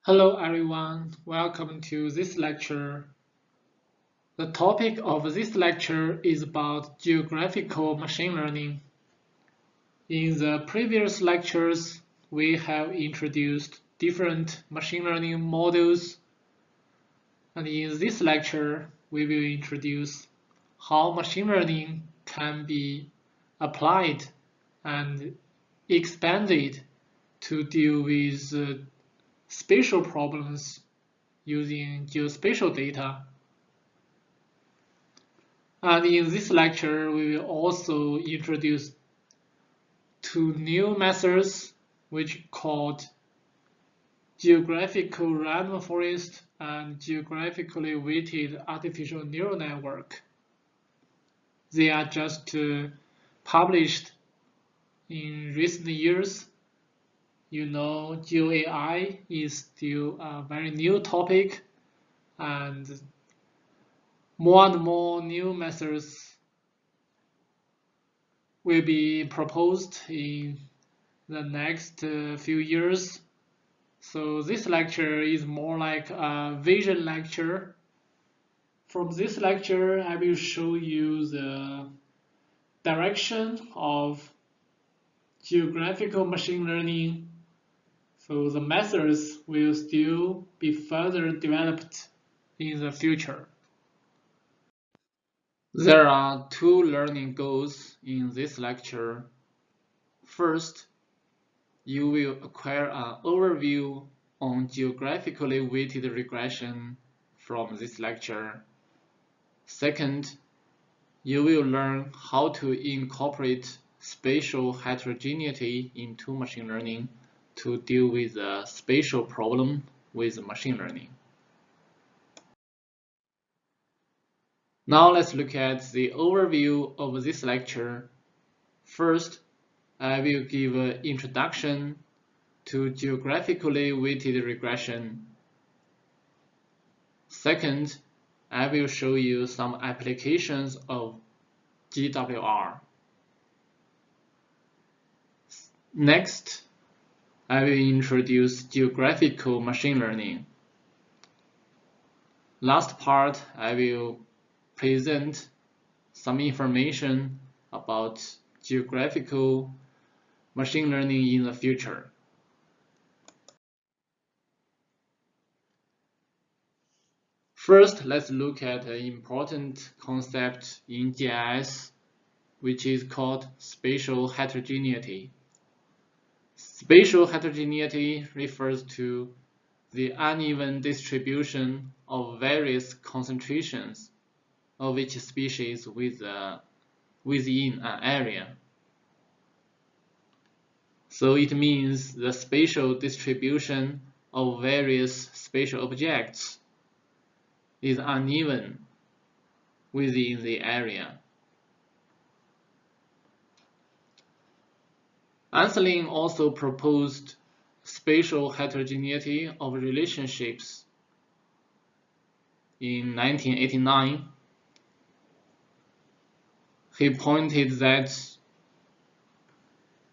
Hello everyone, welcome to this lecture. The topic of this lecture is about geographical machine learning. In the previous lectures, we have introduced different machine learning models, and in this lecture, we will introduce how machine learning can be applied and expanded to deal with spatial problems using geospatial data. And in this lecture, we will also introduce two new methods, which called geographical random forest and geographically weighted artificial neural network. They are just published in recent years. You know, GeoAI is still a very new topic, and more new methods will be proposed in the next few years. So this lecture is more like a vision lecture. From this lecture, I will show you the direction of geographical machine learning. So the methods will still be further developed in the future. There are two learning goals in this lecture. First, you will acquire an overview on geographically weighted regression from this lecture. Second, you will learn how to incorporate spatial heterogeneity into machine learning to deal with a spatial problem with machine learning. Now let's look at the overview of this lecture. First, I will give an introduction to geographically weighted regression. Second, I will show you some applications of GWR. Next, I will introduce geographical machine learning. Last part, I will present some information about geographical machine learning in the future. First, let's look at an important concept in GIS, which is called spatial heterogeneity. Spatial heterogeneity refers to the uneven distribution of various concentrations of each species within an area. So it means the spatial distribution of various spatial objects is uneven within the area. Anselin also proposed spatial heterogeneity of relationships in 1989. He pointed that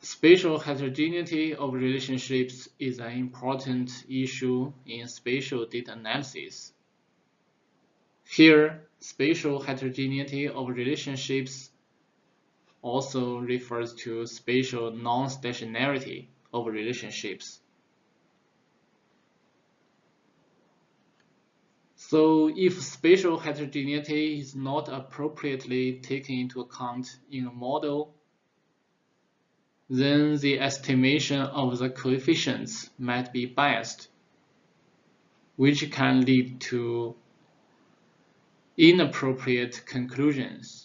spatial heterogeneity of relationships is an important issue in spatial data analysis. Here, spatial heterogeneity of relationships also refers to spatial non-stationarity of relationships. So if spatial heterogeneity is not appropriately taken into account in a model, then the estimation of the coefficients might be biased, which can lead to inappropriate conclusions.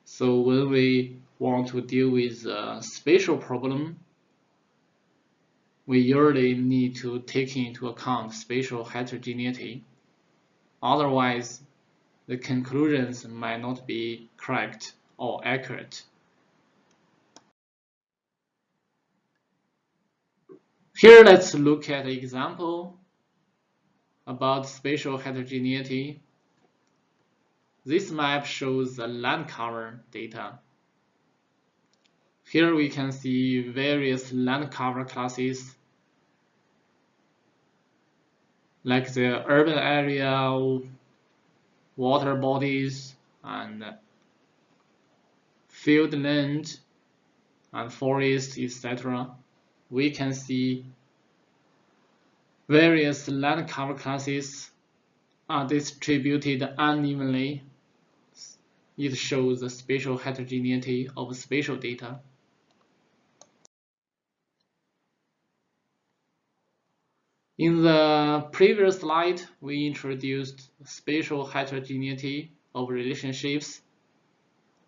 So when we want to deal with a spatial problem, we usually need to take into account spatial heterogeneity. Otherwise, the conclusions might not be correct or accurate. Here, let's look at an example about spatial heterogeneity. This map shows the land cover data. Here we can see various land cover classes like the urban area, water bodies, and field land, and forest, etc. We can see various land cover classes are distributed unevenly. It shows the spatial heterogeneity of spatial data. In the previous slide, we introduced spatial heterogeneity of relationships,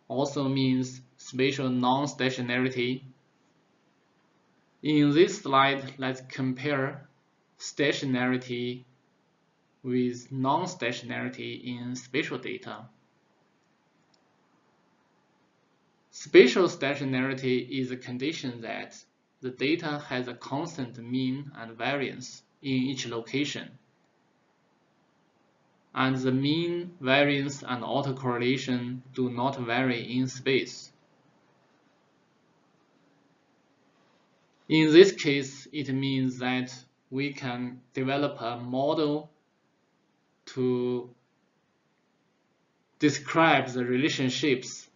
also means spatial non-stationarity. In this slide, let's compare stationarity with non-stationarity in spatial data. Spatial stationarity is a condition that the data has a constant mean and variance in each location, and the mean, variance, and autocorrelation do not vary in space. In this case, it means that we can develop a model to describe the relationships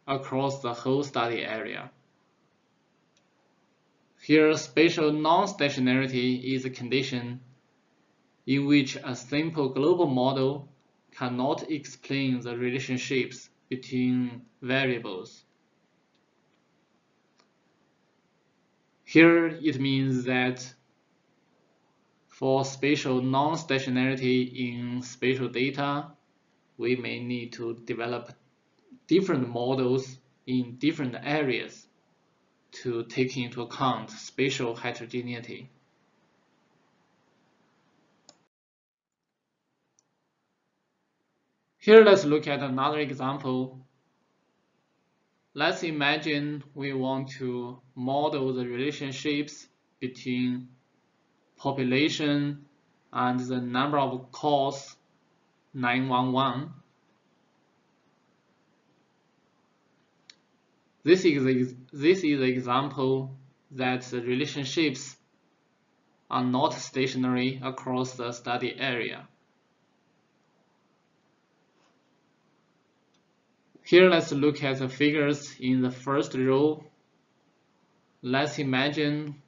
across the whole study area. Here, spatial non-stationarity is a condition in which a simple global model cannot explain the relationships between variables. Here, it means that for spatial non-stationarity in spatial data, we may need to develop different models in different areas to take into account spatial heterogeneity. Here, let's look at another example. Let's imagine we want to model the relationships between population and the number of calls 911. This is an example that the relationships are not stationary across the study area. Here, let's look at the figures in the first row. Let's imagine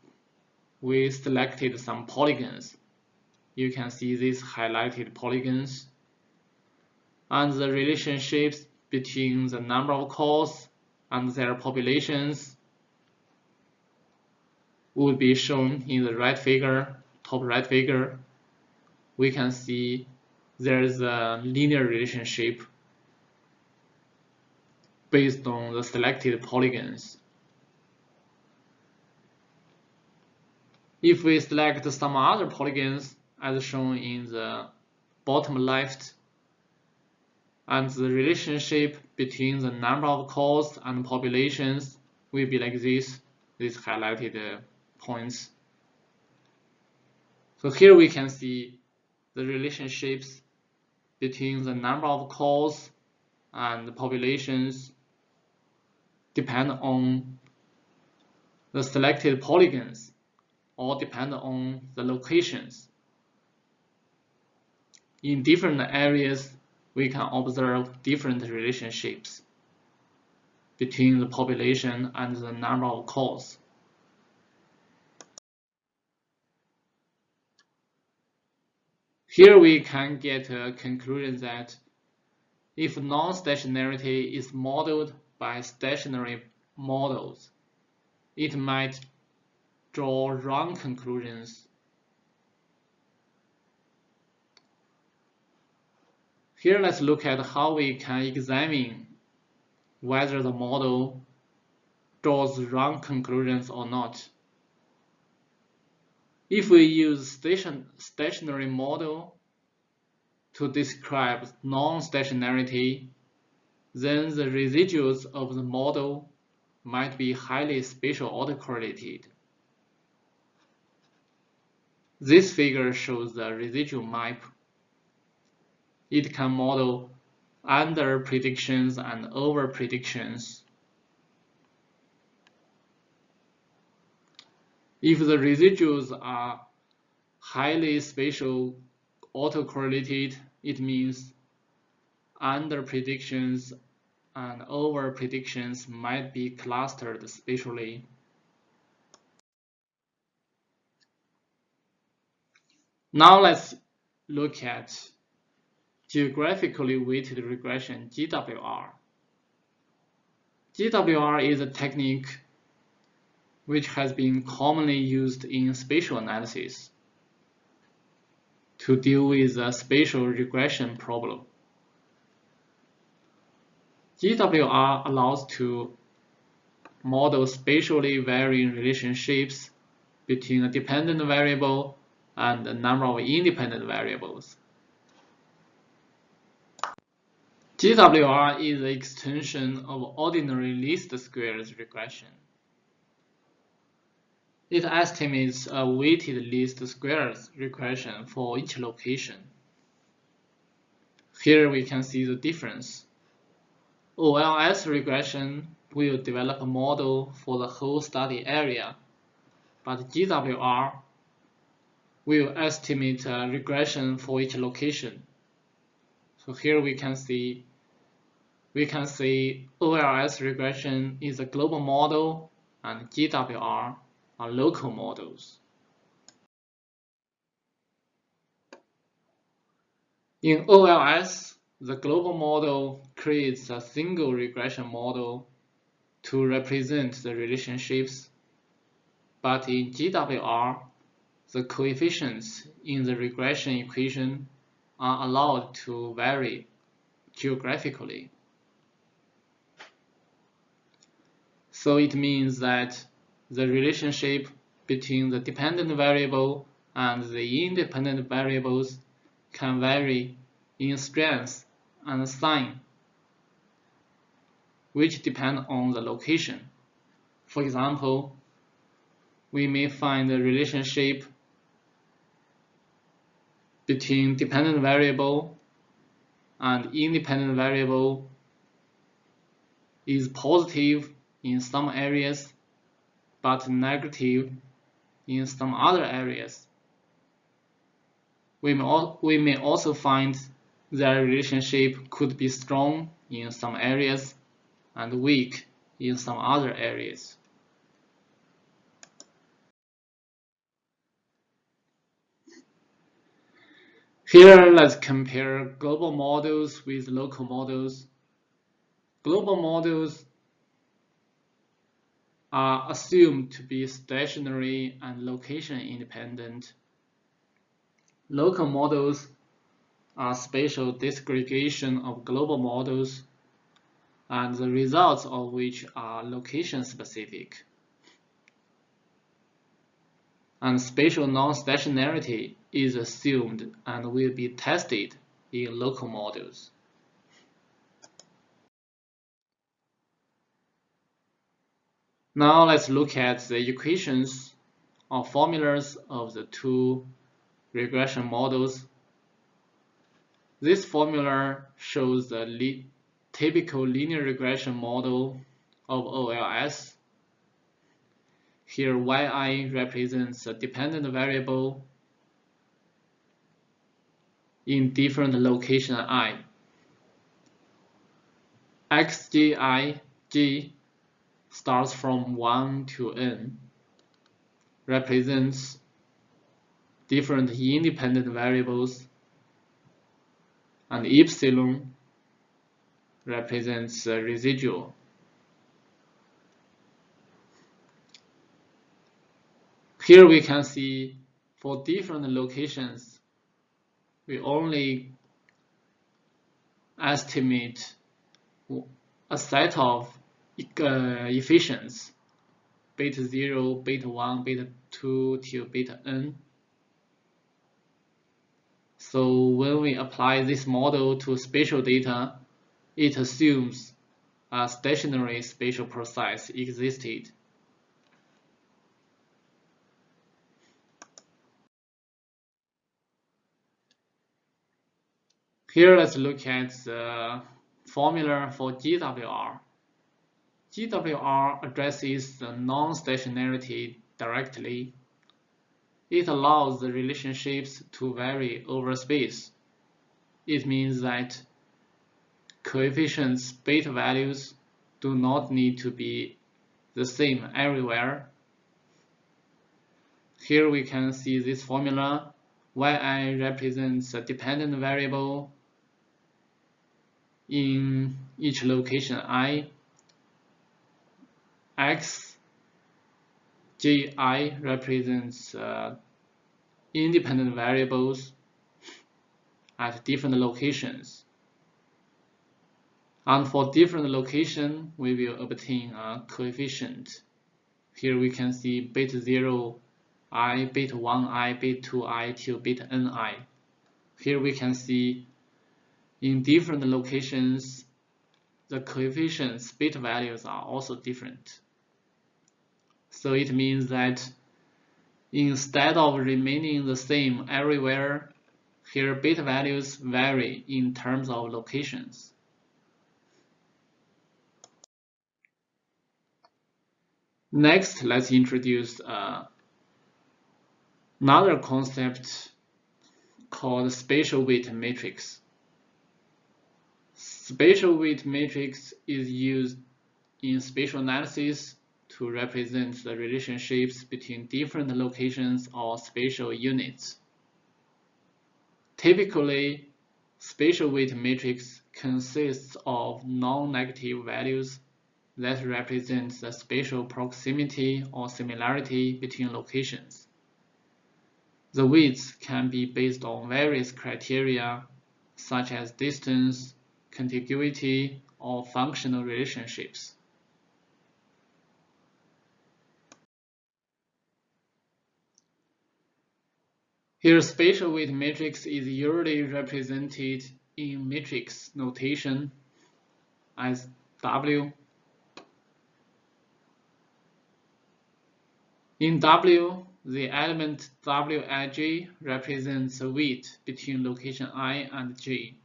we selected some polygons. You can see these highlighted polygons. And the relationships between the number of calls and their populations would be shown in the right figure, top right figure. We can see there's a linear relationship based on the selected polygons. If we select some other polygons, as shown in the bottom left, and the relationship between the number of calls and populations will be like this, these highlighted points. So here we can see the relationships between the number of calls and the populations depend on the selected polygons or depend on the locations. In different areas, we can observe different relationships between the population and the number of calls. Here we can get a conclusion that if non-stationarity is modeled by stationary models, it might draw wrong conclusions. Here, let's look at how we can examine whether the model draws wrong conclusions or not. If we use stationary model to describe non-stationarity, then the residuals of the model might be highly spatial autocorrelated. This figure shows the residual map. It can model under predictions and over predictions. If the residuals are highly spatial autocorrelated, it means under predictions and over predictions might be clustered spatially. Now let's look at geographically weighted regression, GWR. GWR is a technique which has been commonly used in spatial analysis to deal with a spatial regression problem. GWR allows to model spatially varying relationships between a dependent variable and a number of independent variables. GWR is an extension of ordinary least squares regression. It estimates a weighted least squares regression for each location. Here we can see the difference. OLS regression will develop a model for the whole study area, but GWR will estimate a regression for each location. So here we can see OLS regression is a global model and GWR are local models. In OLS, the global model creates a single regression model to represent the relationships, but in GWR, the coefficients in the regression equation are allowed to vary geographically. So it means that the relationship between the dependent variable and the independent variables can vary in strength and sign, which depend on the location. For example, we may find a relationship between dependent variable and independent variable is positive in some areas but negative in some other areas. We may also find their relationship could be strong in some areas and weak in some other areas. Here, let's compare global models with local models. Global models are assumed to be stationary and location independent. Local models are spatial disaggregation of global models, and the results of which are location specific. And spatial non-stationarity is assumed and will be tested in local models. Now let's look at the equations or formulas of the two regression models. This formula shows the typical linear regression model of OLS. Here yi represents a dependent variable in different location I. Xgi starts from 1 to n, represents different independent variables, and epsilon represents a residual. Here we can see for different locations, we only estimate a set of efficients, beta 0, beta 1, beta 2 till beta n. So when we apply this model to spatial data, it assumes a stationary spatial process existed. Here let's look at the formula for GWR. GWR addresses the non-stationarity directly. It allows the relationships to vary over space. It means that coefficients beta values do not need to be the same everywhere. Here we can see this formula. Yi represents a dependent variable in each location I. Ji represents independent variables at different locations. And for different location, we will obtain a coefficient. Here we can see beta 0 I, beta 1 I, beta 2 I till beta ni. Here we can see in different locations, the coefficients beta values are also different. So it means that instead of remaining the same everywhere, here beta values vary in terms of locations. Next, let's introduce another concept called spatial weight matrix. Spatial weight matrix is used in spatial analysis to represent the relationships between different locations or spatial units. Typically, spatial weight matrix consists of non-negative values that represent the spatial proximity or similarity between locations. The weights can be based on various criteria such as distance, contiguity, or functional relationships. Here, spatial weight matrix is usually represented in matrix notation as W. In W, the element Wij represents the weight between location I and J.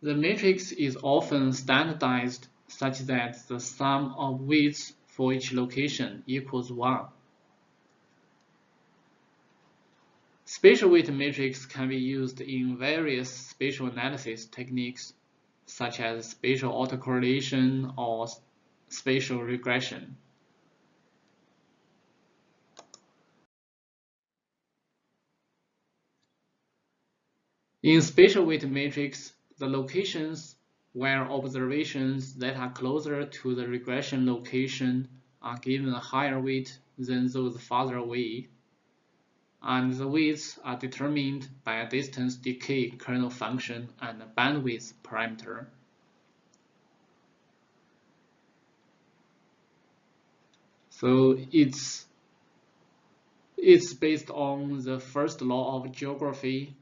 The matrix is often standardized such that the sum of weights for each location equals 1. Spatial weight matrix can be used in various spatial analysis techniques such as spatial autocorrelation or spatial regression. In spatial weight matrix, the locations where observations that are closer to the regression location are given a higher weight than those farther away, and the weights are determined by a distance decay kernel function and a bandwidth parameter. So it's based on the first law of geography.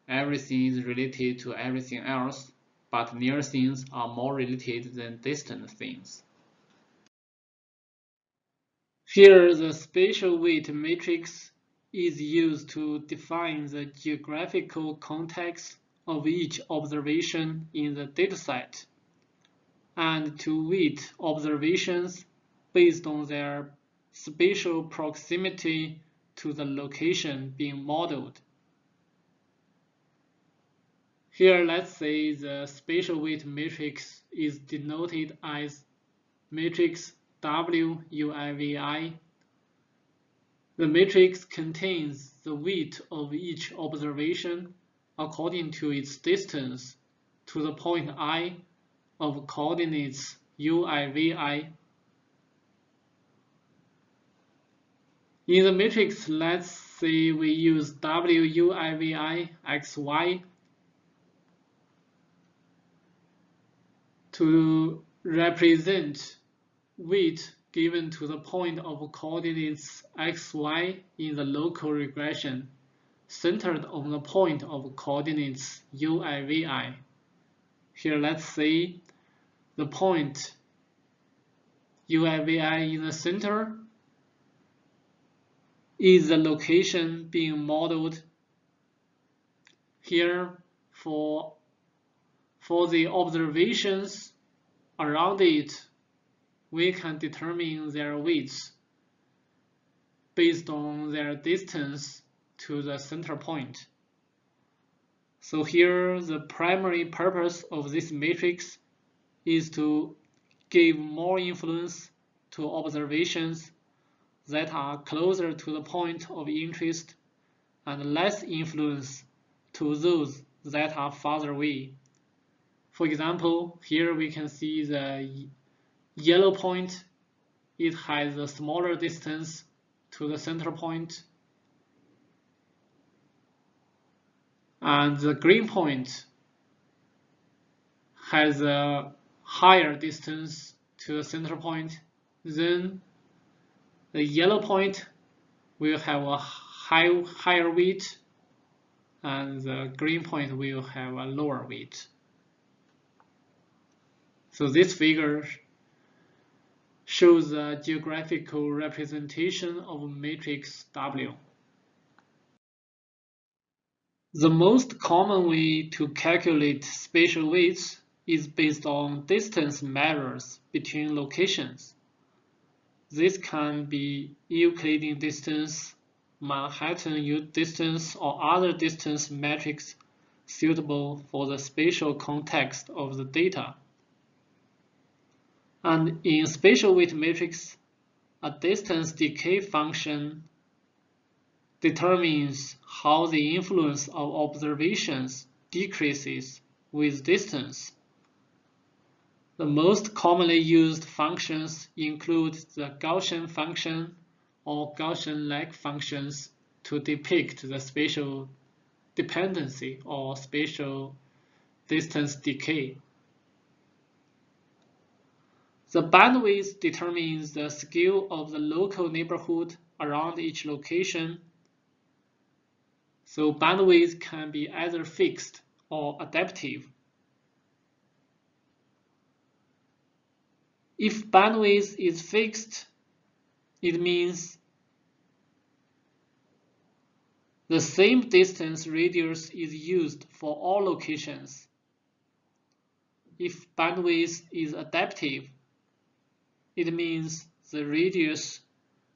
Everything is related to everything else, but near things are more related than distant things. Here, the spatial weight matrix is used to define the geographical context of each observation in the dataset, and to weight observations based on their spatial proximity to the location being modeled. Here, let's say the spatial weight matrix is denoted as matrix WUIVI. The matrix contains the weight of each observation according to its distance to the point I of coordinates UIVI. In the matrix, let's say we use WUIVI XY to represent weight given to the point of coordinates xy in the local regression, centered on the point of coordinates uivi. Here, let's say the point uivi in the center is the location being modeled. Here, for the observations around it, we can determine their weights. based on their distance to the center point. So here, the primary purpose of this matrix is to give more influence to observations that are closer to the point of interest and less influence to those that are farther away. For example, here we can see the yellow point. It has a smaller distance to the center point, and the green point has a higher distance to the center point. Then the yellow point will have a higher weight, and the green point will have a lower weight. So this figure shows a geographical representation of matrix W. The most common way to calculate spatial weights is based on distance measures between locations. This can be Euclidean distance, Manhattan distance, or other distance metrics suitable for the spatial context of the data. And in spatial weight matrix, a distance decay function determines how the influence of observations decreases with distance. The most commonly used functions include the Gaussian function or Gaussian-like functions to depict the spatial dependency or spatial distance decay. The bandwidth determines the scale of the local neighborhood around each location. So bandwidth can be either fixed or adaptive. If bandwidth is fixed, it means the same distance radius is used for all locations. If bandwidth is adaptive, it means the radius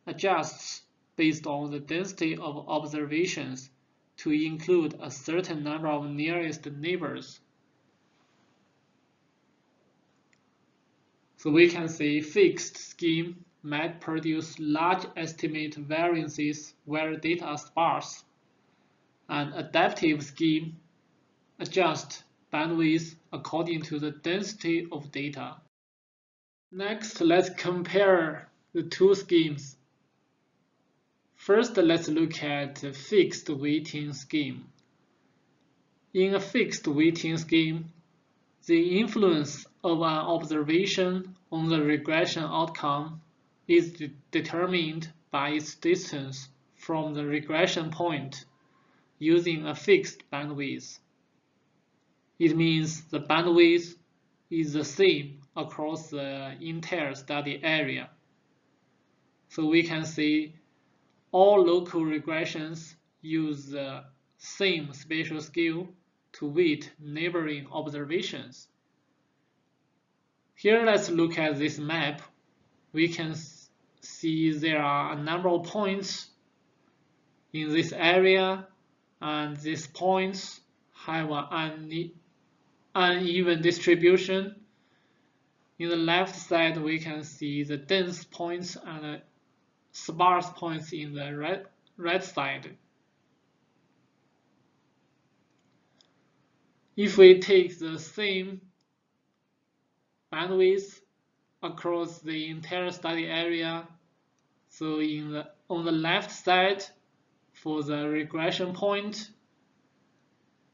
adjusts based on the density of observations to include a certain number of nearest neighbors. So we can say fixed scheme might produce large estimate variances where data are sparse, and adaptive scheme adjust bandwidth according to the density of data. Next, let's compare the two schemes. First, let's look at a fixed weighting scheme. In a fixed weighting scheme, the influence of an observation on the regression outcome is determined by its distance from the regression point using a fixed bandwidth. It means the bandwidth is the same across the entire study area. So we can say all local regressions use the same spatial scale to weight neighboring observations. Here, let's look at this map. We can see there are a number of points in this area, and these points have an uneven distribution. In the left side, we can see the dense points and sparse points in the right side. If we take the same bandwidth across the entire study area, so on the left side, for the regression point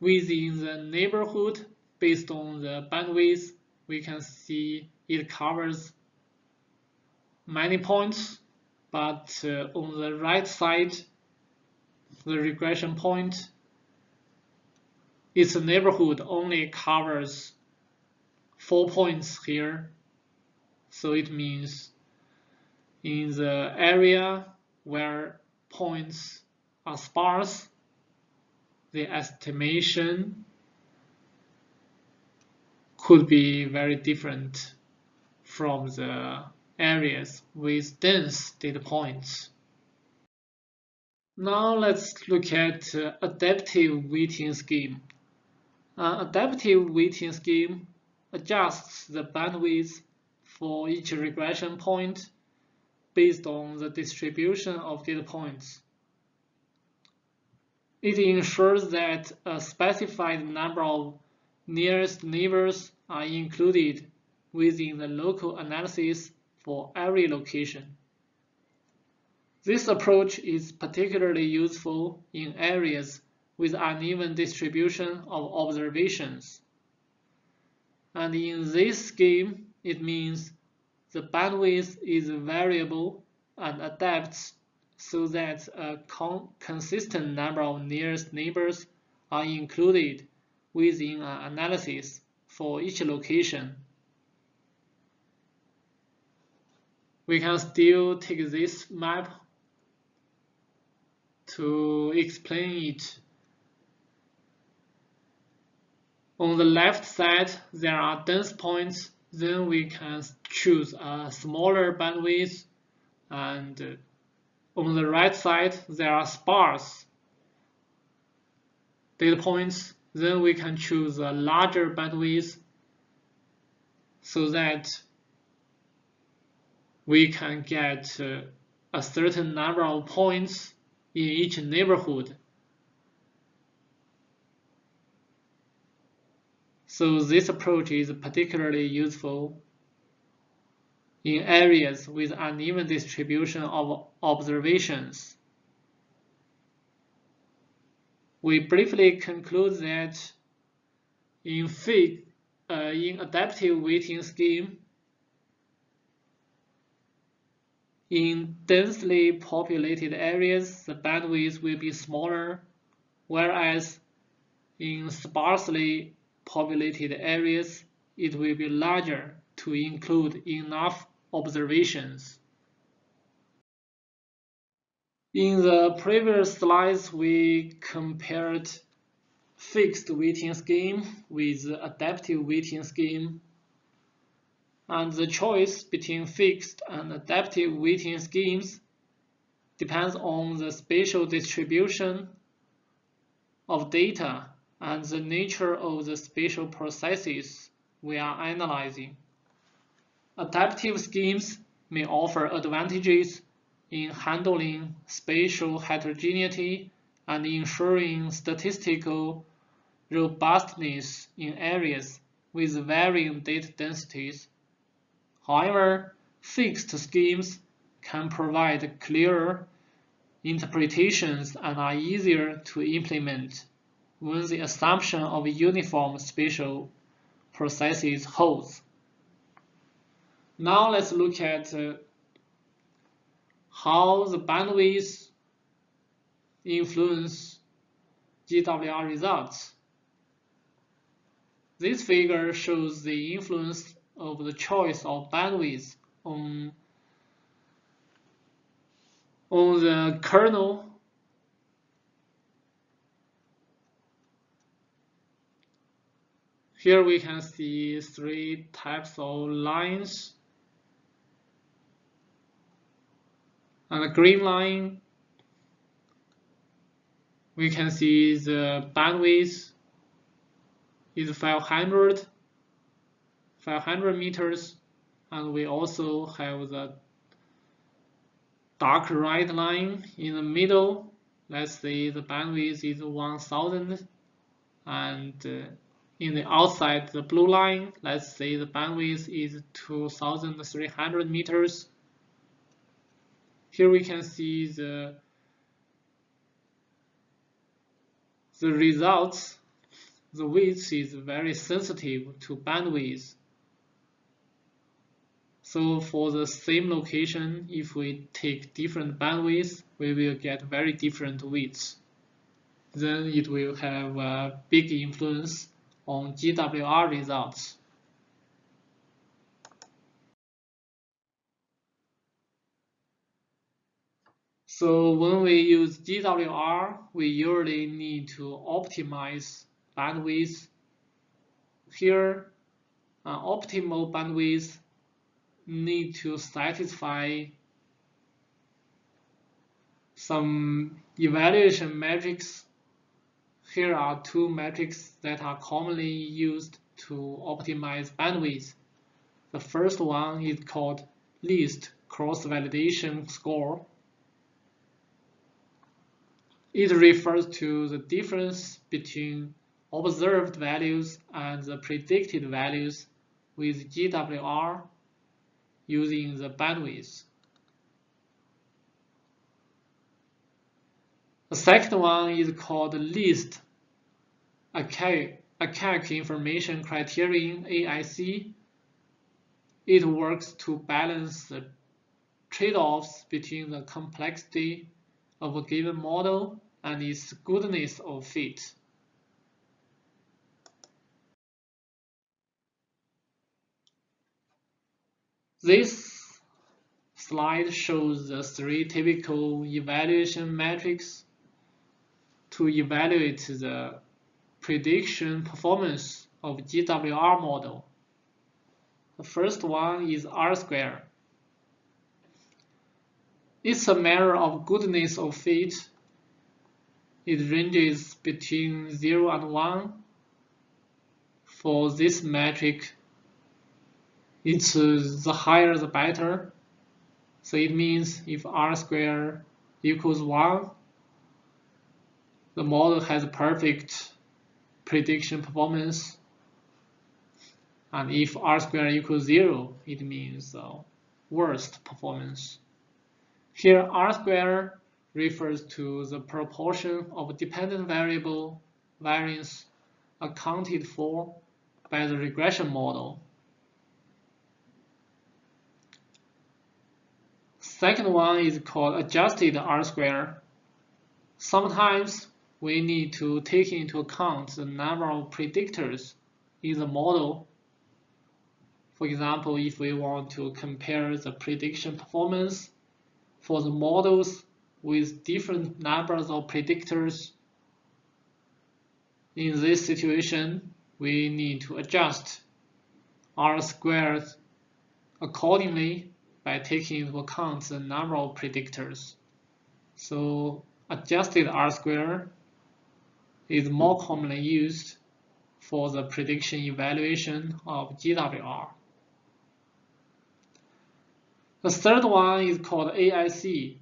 within the neighborhood based on the bandwidth, we can see it covers many points, but on the right side, the regression point, its neighborhood only covers 4 points here. So it means in the area where points are sparse, the estimation could be very different from the areas with dense data points. Now let's look at adaptive weighting scheme. An adaptive weighting scheme adjusts the bandwidth for each regression point based on the distribution of data points. It ensures that a specified number of nearest neighbors are included within the local analysis for every location. This approach is particularly useful in areas with uneven distribution of observations. And in this scheme, it means the bandwidth is variable and adapts so that a consistent number of nearest neighbors are included within an analysis for each location. We can still take this map to explain it. On the left side, there are dense points. Then we can choose a smaller bandwidth, and on the right side, there are sparse data points. Then we can choose a larger bandwidth so that we can get a certain number of points in each neighborhood. So this approach is particularly useful in areas with uneven distribution of observations. We briefly conclude that in adaptive weighting scheme, in densely populated areas, the bandwidth will be smaller, whereas in sparsely populated areas, it will be larger to include enough observations. In the previous slides, we compared fixed weighting scheme with adaptive weighting scheme. And the choice between fixed and adaptive weighting schemes depends on the spatial distribution of data and the nature of the spatial processes we are analyzing. Adaptive schemes may offer advantages in handling spatial heterogeneity and ensuring statistical robustness in areas with varying data densities. However, fixed schemes can provide clearer interpretations and are easier to implement when the assumption of uniform spatial processes holds. Now let's look at how the bandwidth influence GWR results. This figure shows the influence of the choice of bandwidth on the kernel. Here we can see three types of lines. And the green line, we can see the bandwidth is 500 meters, and we also have the dark red line in the middle. Let's say the bandwidth is 1000, and in the outside, the blue line, let's say the bandwidth is 2300 meters. Here we can see the results. The width is very sensitive to bandwidth. So for the same location, if we take different bandwidths, we will get very different widths. Then it will have a big influence on GWR results. So when we use GWR, we usually need to optimize bandwidth. Here, optimal bandwidth need to satisfy some evaluation metrics. Here are two metrics that are commonly used to optimize bandwidth. The first one is called least cross-validation score. It refers to the difference between observed values and the predicted values with GWR using the bandwidth. The second one is called least archaic information criterion, AIC. It works to balance the trade-offs between the complexity of a given model and its goodness of fit. This slide shows the three typical evaluation metrics to evaluate the prediction performance of GWR model. The first one is R-square. It's a measure of goodness of fit. It ranges between 0 and 1. For this metric, it's the higher the better. So it means if R-square equals 1, the model has perfect prediction performance. And if R-square equals 0, it means worst performance. Here, R-square refers to the proportion of dependent variable variance accounted for by the regression model. Second one is called adjusted R-square. Sometimes we need to take into account the number of predictors in the model. For example, if we want to compare the prediction performance for the models with different numbers of predictors, in this situation, we need to adjust R-squared accordingly by taking into account the number of predictors. So adjusted R-square is more commonly used for the prediction evaluation of GWR. The third one is called AIC.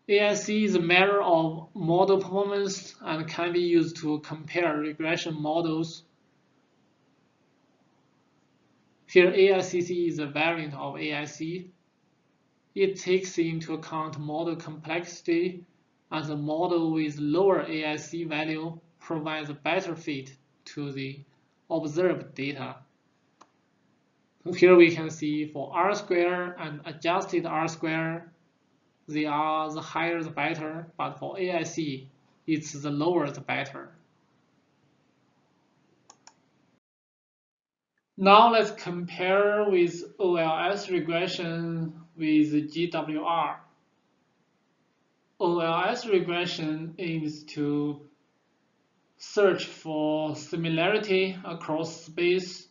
AIC is a measure of model performance and can be used to compare regression models. Here, AICC is a variant of AIC. It takes into account model complexity, and the model with lower AIC value provides a better fit to the observed data. So here we can see for R-square and adjusted R-square, they are the higher the better, but for AIC, it's the lower the better. Now let's compare with OLS regression with GWR. OLS regression aims to search for similarity across space,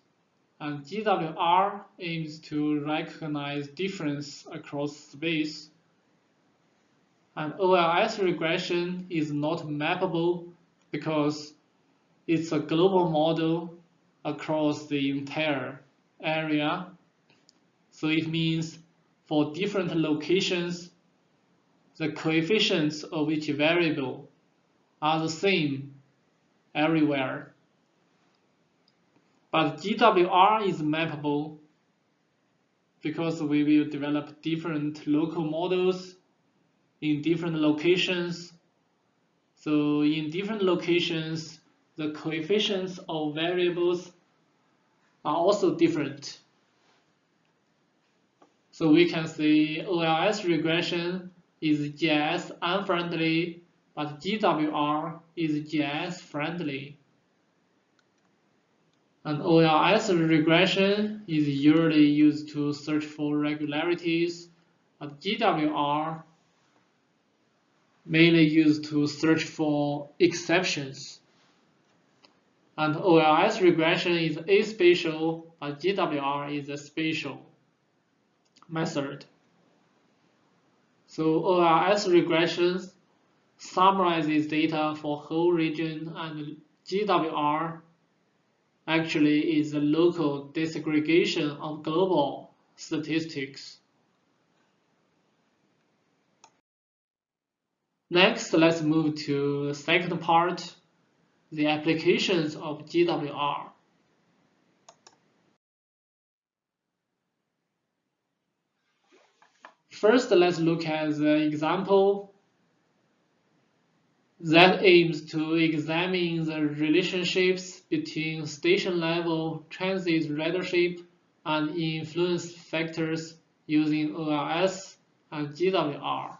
and GWR aims to recognize difference across space. And OLS regression is not mappable because it's a global model across the entire area. So it means for different locations, the coefficients of each variable are the same everywhere. But GWR is mappable because we will develop different local models in different locations. So in different locations, the coefficients of variables are also different. So we can say OLS regression is GIS unfriendly, but GWR is GIS friendly. And OLS regression is usually used to search for regularities, but GWR mainly used to search for exceptions. And OLS regression is aspatial, but GWR is a spatial method. So OLS regressions summarizes data for whole region, and GWR actually is a local disaggregation of global statistics. Next, let's move to the second part, the applications of GWR. First, let's look at the example that aims to examine the relationships between station-level transit ridership and influence factors using OLS and GWR.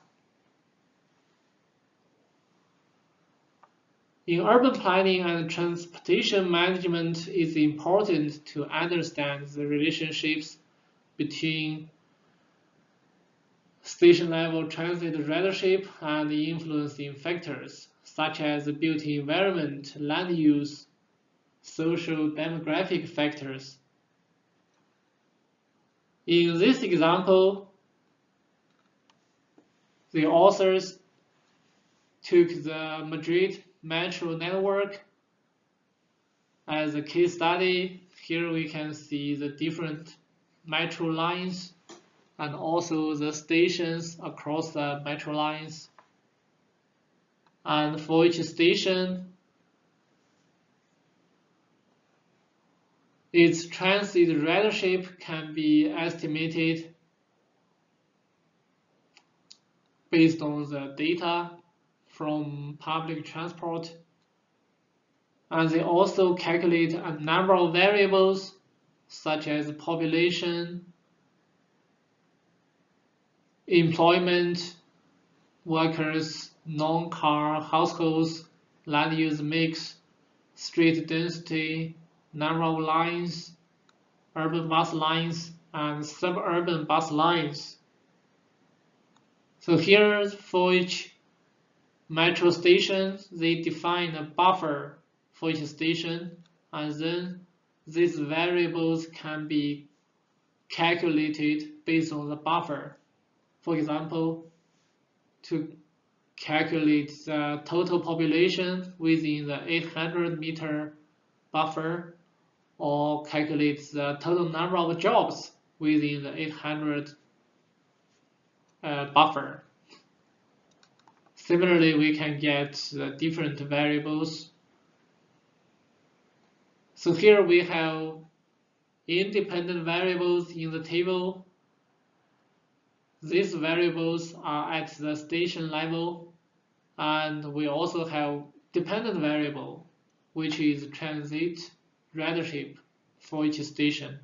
In urban planning and transportation management, it's important to understand the relationships between station-level transit ridership and influencing factors such as the built environment, land use, social demographic factors. In this example, the authors took the Madrid metro network as a case study. Here we can see the different metro lines and also the stations across the metro lines. And for each station, its transit ridership can be estimated based on the data from public transport. And they also calculate a number of variables such as population, employment, workers, non-car households, land use mix, street density, number of lines, urban bus lines, and suburban bus lines. So here, for each metro station, they define a buffer for each station, and then these variables can be calculated based on the buffer. For example, to calculate the total population within the 800-meter buffer, or calculate the total number of jobs within the 800 buffer. Similarly, we can get the different variables. So here we have independent variables in the table. These variables are at the station level, and we also have dependent variable, which is transit ridership for each station.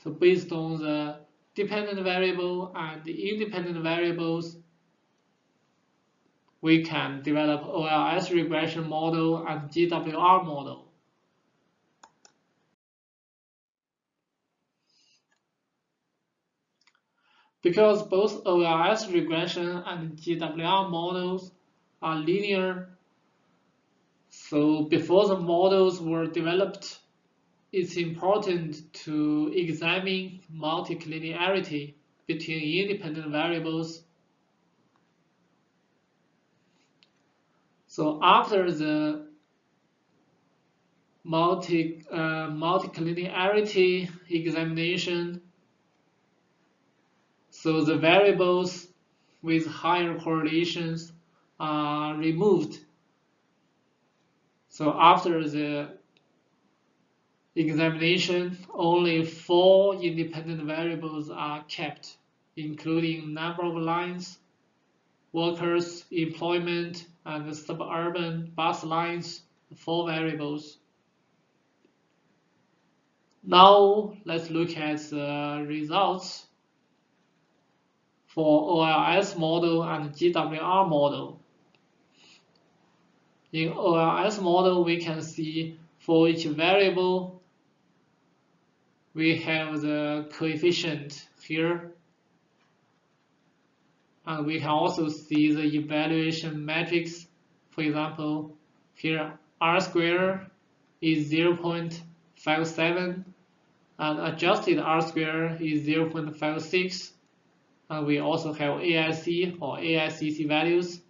So based on the dependent variable and the independent variables, we can develop OLS regression model and GWR model. Because both OLS regression and GWR models are linear, so before the models were developed, it's important to examine multi-collinearity between independent variables. So after the multi-collinearity examination, so the variables with higher correlations are removed. So after the examination, only 4 independent variables are kept, including number of lines, workers, employment, and suburban bus lines, 4 variables. Now let's look at the results for OLS model and GWR model. In OLS model, we can see for each variable, we have the coefficient here. And we can also see the evaluation matrix. For example, here R square is 0.57 and adjusted R square is 0.56. And we also have AIC or AICC values,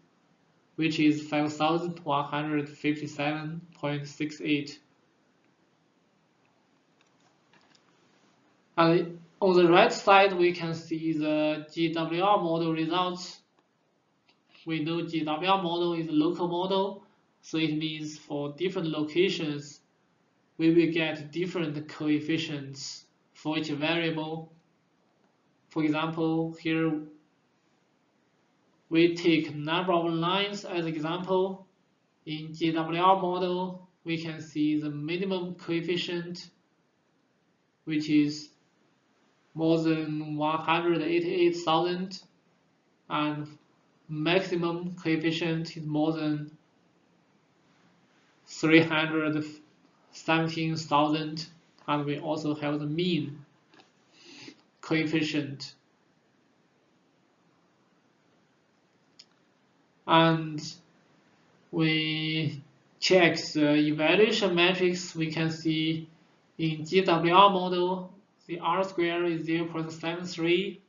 which is 5,157.68. And on the right side, we can see the GWR model results. We know GWR model is a local model, so it means for different locations, we will get different coefficients for each variable. For example, here we take number of lines as example. In GWR model, we can see the minimum coefficient, which is more than 188,000, and maximum coefficient is more than 317,000, and we also have the mean coefficient. And we check the evaluation matrix. We can see in GWR model, the R square is 0.73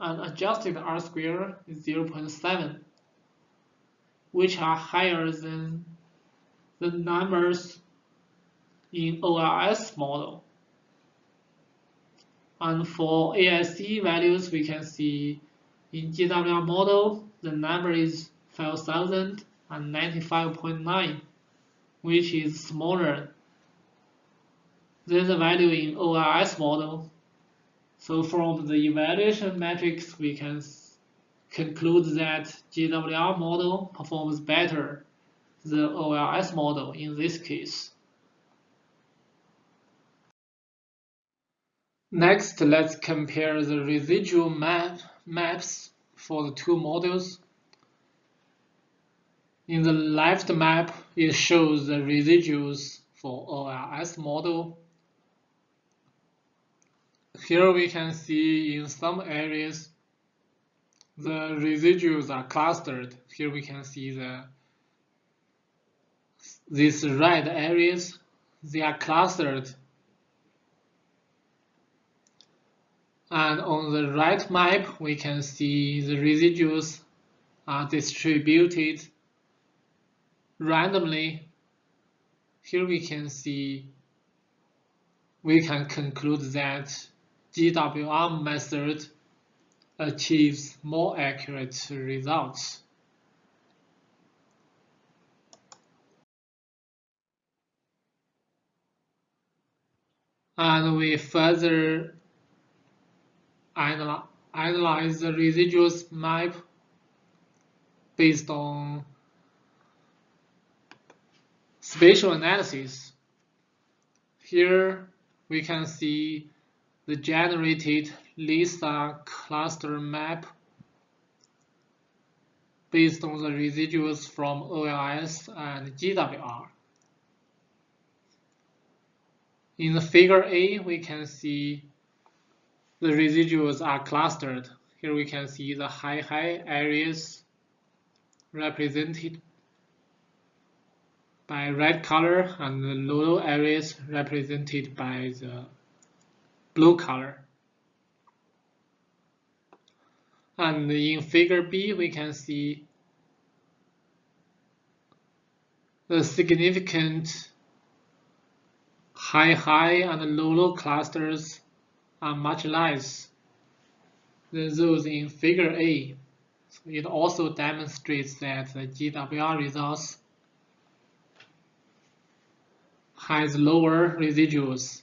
and adjusted R square is 0.7, which are higher than the numbers in OLS model. And for AIC values, we can see in GWR model, the number is 5,095.9, which is smaller than the value in OLS model. So from the evaluation matrix, we can conclude that GWR model performs better than OLS model in this case. Next, let's compare the residual maps for the two models. In the left map, it shows the residuals for OLS model. Here we can see in some areas the residuals are clustered. Here we can see these red areas, they are clustered. And on the right map, we can see the residuals are distributed randomly. Here we can conclude that GWR method achieves more accurate results. And we further analyze the residuals map based on spatial analysis. Here we can see the generated LISA cluster map based on the residuals from OLS and GWR. In the figure A, we can see the residuals are clustered. Here we can see the high areas represented by red color and the low areas represented by the blue color. And in figure B, we can see the significant high and low clusters are much less than those in figure A. So it also demonstrates that the GWR results has lower residuals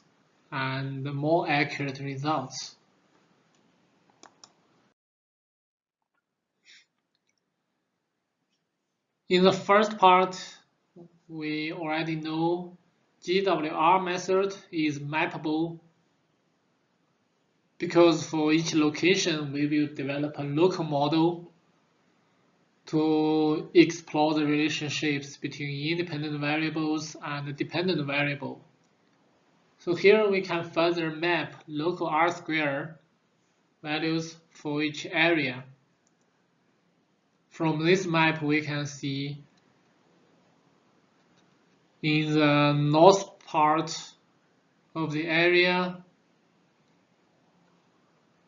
and more accurate results. In the first part, we already know GWR method is mappable because for each location we will develop a local model to explore the relationships between independent variables and dependent variable. So here we can further map local R² values for each area. From this map we can see in the north part of the area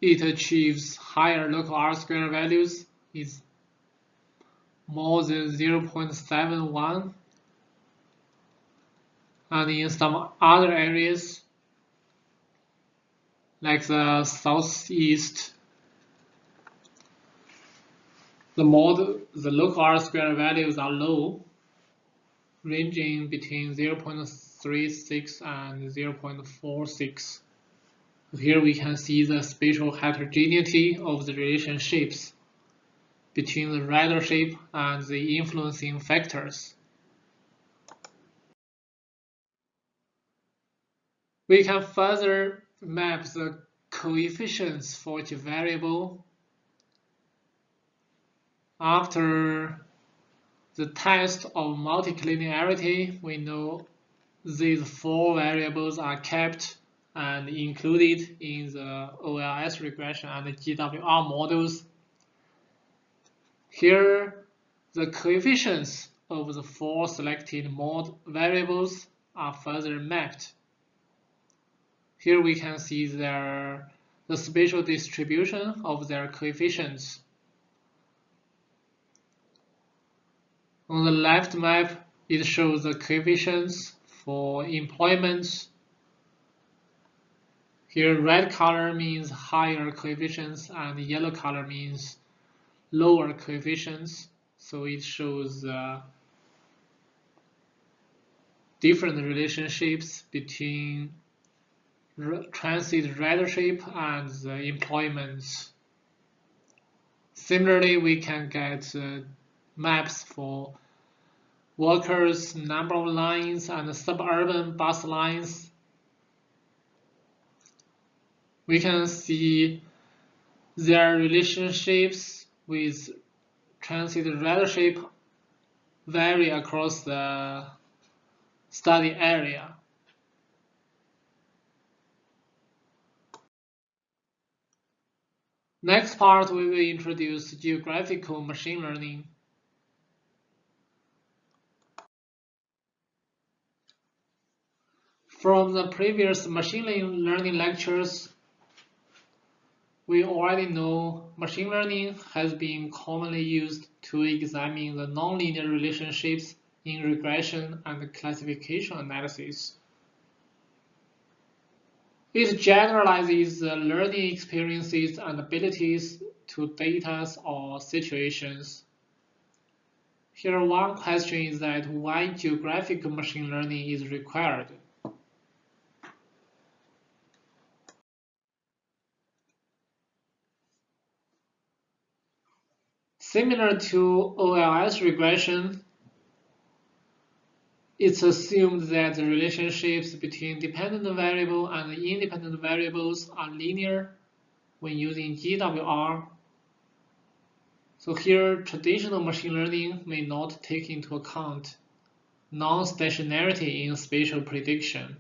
it achieves higher local R-square values, is more than 0.71, and in some other areas, like the southeast, the local R-square values are low, ranging between 0.36 and 0.46. Here we can see the spatial heterogeneity of the relationships between the ridership and the influencing factors. We can further map the coefficients for each variable. After the test of multicollinearity, we know these 4 variables are kept and included in the OLS regression and the GWR models. Here, the coefficients of the 4 selected mod variables are further mapped. Here we can see the spatial distribution of their coefficients. On the left map, it shows the coefficients for employment. Here, red color means higher coefficients and yellow color means lower coefficients. So it shows different relationships between transit ridership and the employment. Similarly, we can get maps for workers, number of lines, and suburban bus lines. We can see their relationships with transit ridership vary across the study area. Next part, we will introduce geographical machine learning. From the previous machine learning lectures, we already know machine learning has been commonly used to examine the nonlinear relationships in regression and classification analysis. It generalizes the learning experiences and abilities to data or situations. Here, one question is that why geographical machine learning is required. Similar to OLS regression, it's assumed that the relationships between dependent variable and independent variables are linear when using GWR. So here, traditional machine learning may not take into account non-stationarity in spatial prediction.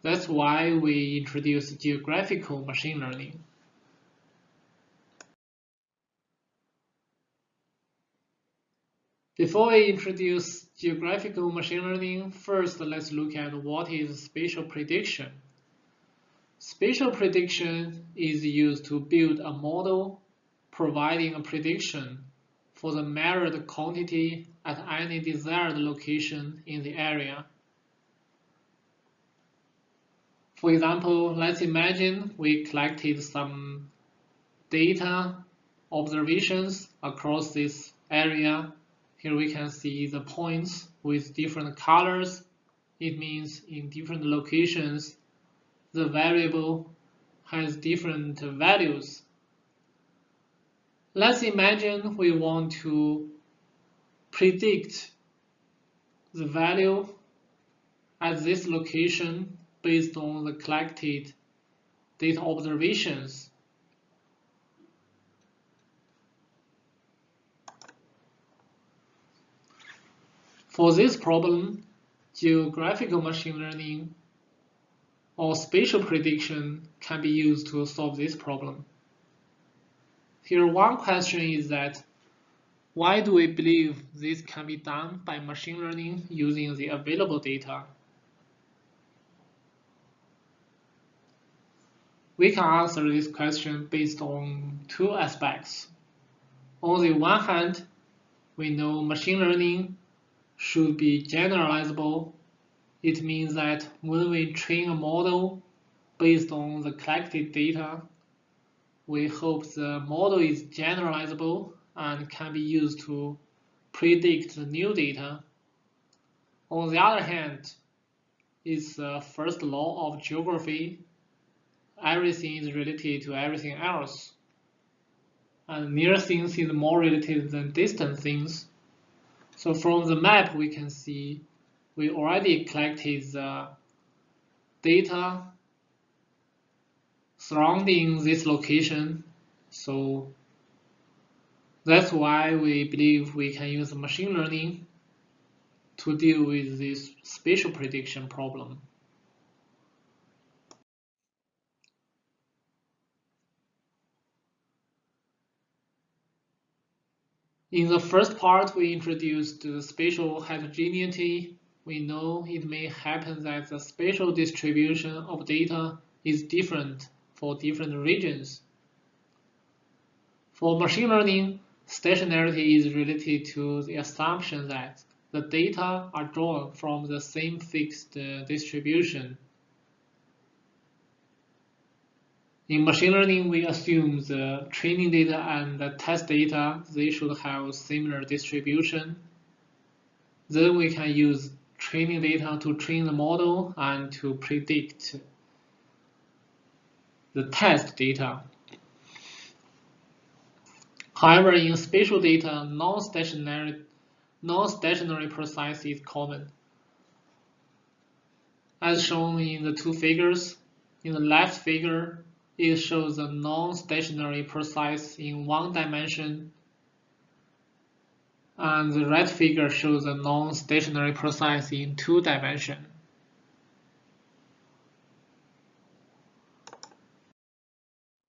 That's why we introduce geographical machine learning. Before we introduce geographical machine learning, first let's look at what is spatial prediction. Spatial prediction is used to build a model providing a prediction for the measured quantity at any desired location in the area. For example, let's imagine we collected some data observations across this area. Here we can see the points with different colors. It means in different locations, the variable has different values. Let's imagine we want to predict the value at this location based on the collected data observations. For this problem, geographical machine learning or spatial prediction can be used to solve this problem. Here, one question is that why do we believe this can be done by machine learning using the available data? We can answer this question based on two aspects. On the one hand, we know machine learning should be generalizable. It means that when we train a model based on the collected data, we hope the model is generalizable and can be used to predict the new data. On the other hand, it's the first law of geography. Everything is related to everything else. And near things is more related than distant things. So from the map, we can see we already collected the data surrounding this location. So that's why we believe we can use machine learning to deal with this spatial prediction problem. In the first part, we introduced the spatial heterogeneity. We know it may happen that the spatial distribution of data is different for different regions. For machine learning, stationarity is related to the assumption that the data are drawn from the same fixed distribution. In machine learning, we assume the training data and the test data, they should have similar distribution. Then we can use training data to train the model and to predict the test data. However, in spatial data, non-stationary process is common. As shown in the two figures, in the left figure, it shows a non-stationary process in one dimension, and the right figure shows a non-stationary process in two dimensions.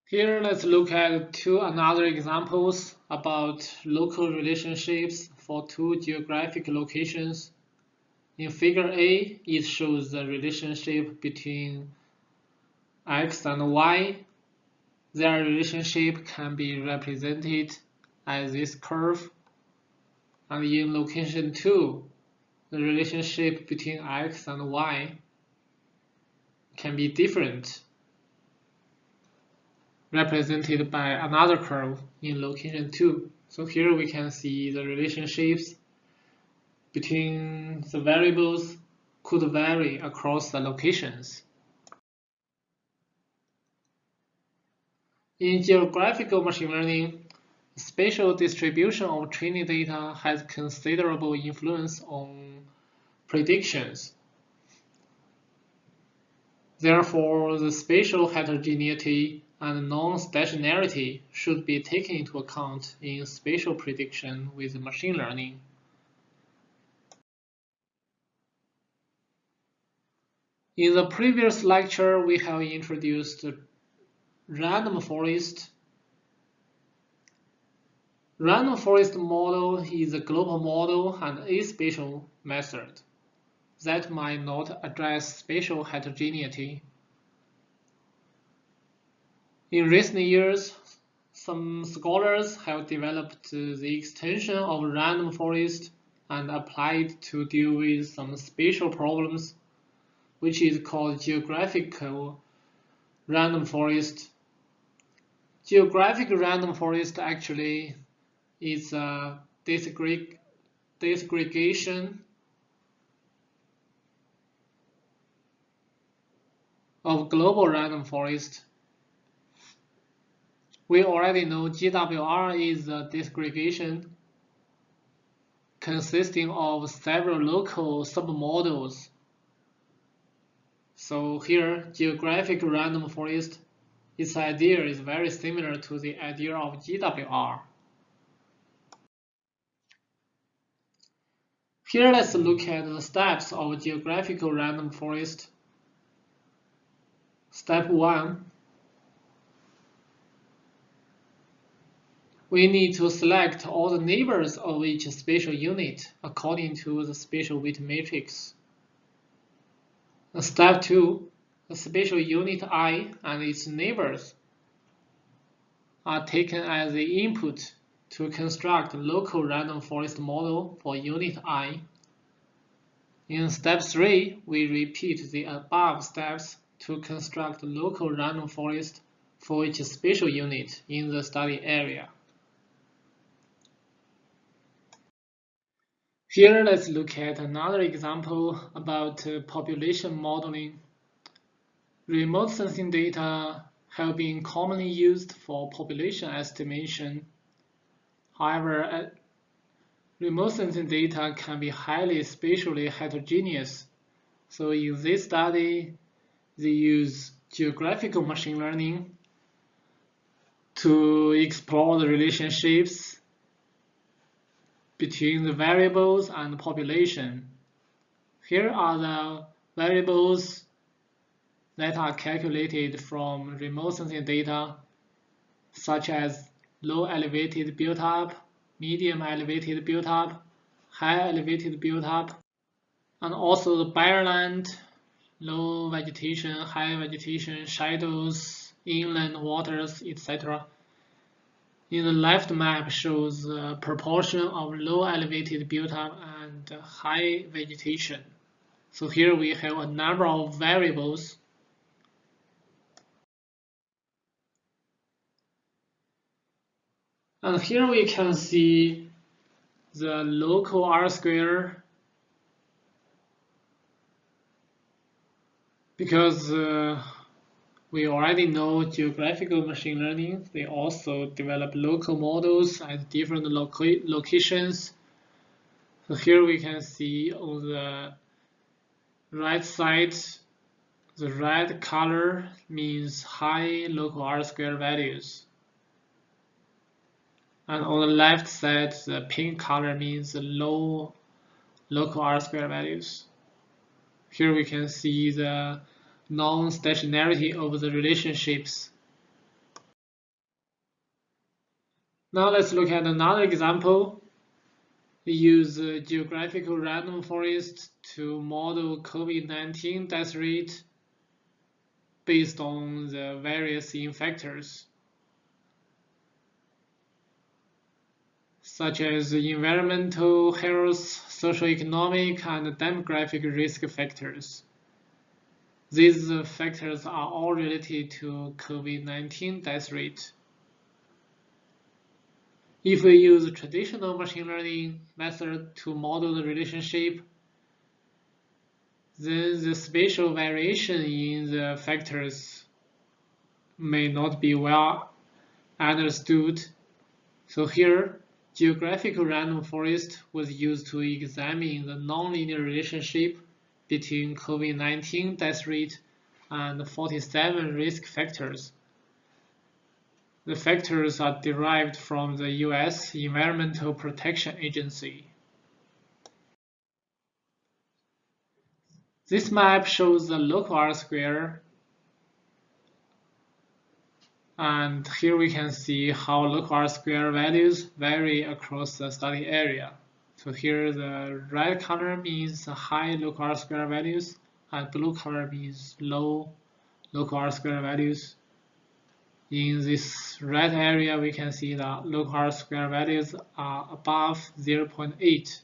Here, let's look at two another examples about local relationships for two geographic locations. In figure A, it shows the relationship between X and Y. Their relationship can be represented as this curve. And in location 2, the relationship between X and Y can be different, represented by another curve in location 2. So here we can see the relationships between the variables could vary across the locations. In geographical machine learning, spatial distribution of training data has considerable influence on predictions. Therefore, the spatial heterogeneity and non-stationarity should be taken into account in spatial prediction with machine learning. In the previous lecture, we have introduced random forest. Random forest model is a global model and a spatial method that might not address spatial heterogeneity. In recent years, some scholars have developed the extension of random forest and applied to deal with some spatial problems, which is called geographical random forest. Geographic random forest actually is a disaggregation of global random forest. We already know GWR is a disaggregation consisting of several local submodels. So here, geographic random forest, its idea is very similar to the idea of GWR. Here, let's look at the steps of geographical random forest. Step 1. We need to select all the neighbors of each spatial unit according to the spatial weight matrix. Step 2. The spatial unit I and its neighbors are taken as the input to construct a local random forest model for unit I. In step 3, we repeat the above steps to construct a local random forest for each spatial unit in the study area. Here, let's look at another example about population modeling. Remote sensing data have been commonly used for population estimation. However, remote sensing data can be highly spatially heterogeneous. So in this study, they use geographical machine learning to explore the relationships between the variables and the population. Here are the variables that are calculated from remote sensing data, such as low elevated build-up, medium elevated build-up, high elevated build-up, and also the bareland, low vegetation, high vegetation, shadows, inland waters, etc. In the left map shows the proportion of low elevated build-up and high vegetation. So here we have a number of variables. And here we can see the local R-square, because we already know geographical machine learning. They also develop local models at different locations. So here we can see on the right side, the red color means high local R-square values. And on the left side, the pink color means low local R-square values. Here we can see the non-stationarity of the relationships. Now let's look at another example. We use geographical random forest to model COVID-19 death rate based on the various infectors, such as environmental health, socioeconomic, and demographic risk factors. These factors are all related to COVID-19 death rate. If we use traditional machine learning method to model the relationship, then the spatial variation in the factors may not be well understood. So here, geographical random forest was used to examine the nonlinear relationship between COVID-19 death rate and 47 risk factors. The factors are derived from the US Environmental Protection Agency. This map shows the local R-square, and here we can see how local R-square values vary across the study area. So here the red color means high local R-square values, and blue color means low local R-square values. In this red area, we can see that local R-square values are above 0.8.